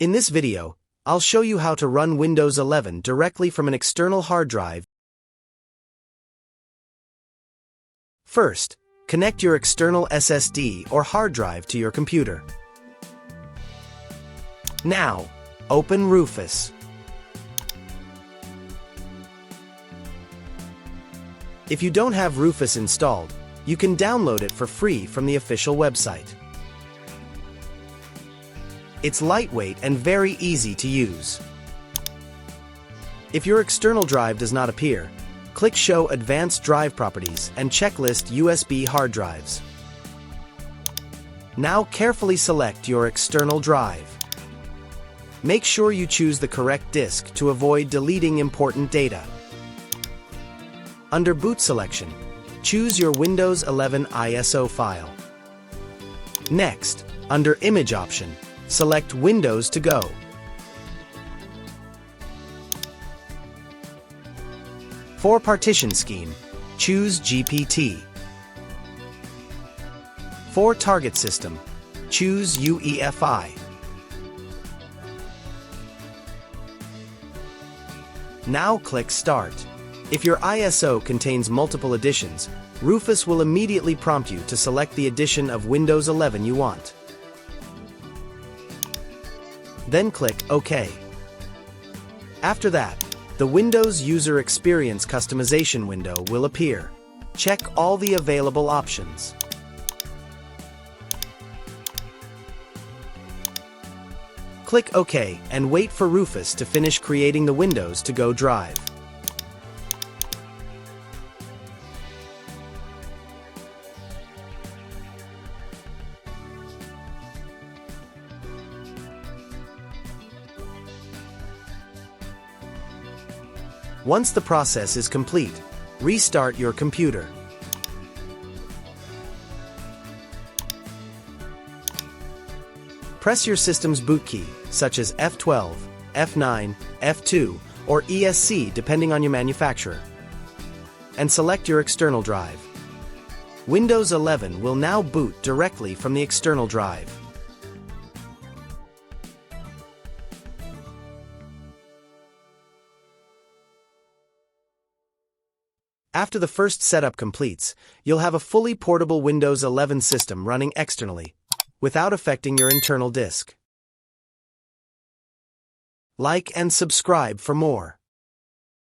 In this video, I'll show you how to run Windows 11 directly from an external hard drive. First, connect your external SSD or hard drive to your computer. Now, open Rufus. If you don't have Rufus installed, you can download it for free from the official website. It's lightweight and very easy to use. If your external drive does not appear, click Show Advanced Drive Properties and checklist USB hard drives. Now carefully select your external drive. Make sure you choose the correct disk to avoid deleting important data. Under Boot Selection, choose your Windows 11 ISO file. Next, under Image option, select Windows to Go. For partition scheme, choose GPT. For target system, choose UEFI. Now click Start. If your ISO contains multiple editions, Rufus will immediately prompt you to select the edition of Windows 11 you want. Then click OK. After that, the Windows User Experience customization window will appear. Check all the available options. Click OK and wait for Rufus to finish creating the Windows to Go drive. Once the process is complete, restart your computer. Press your system's boot key, such as F12, F9, F2, or ESC depending on your manufacturer, and select your external drive. Windows 11 will now boot directly from the external drive. After the first setup completes, you'll have a fully portable Windows 11 system running externally, without affecting your internal disk. Like and subscribe for more.